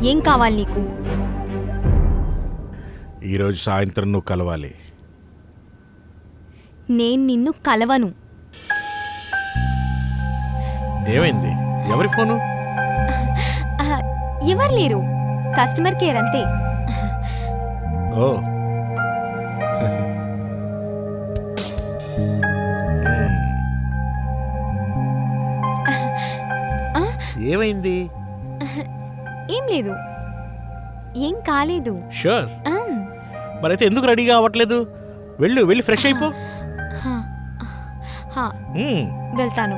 ఏం కావాలి నీకు? ఈరోజు సాయంత్రం నువ్వు కలవాలి. నేను నిన్ను కలవను. ఏమైంది? ఎవరి ఫోను? ఎవరు లేరు, కస్టమర్ కేర్ అంతే. ఓ ఏమైంది? ఏం లేదు, ఏం కాలేదు. షూర్. మరైతే ఎందుకు రెడీగా అవ్వట్లేదు? వెళ్ళి ఫ్రెష్ అయిపో. వెళ్తాను.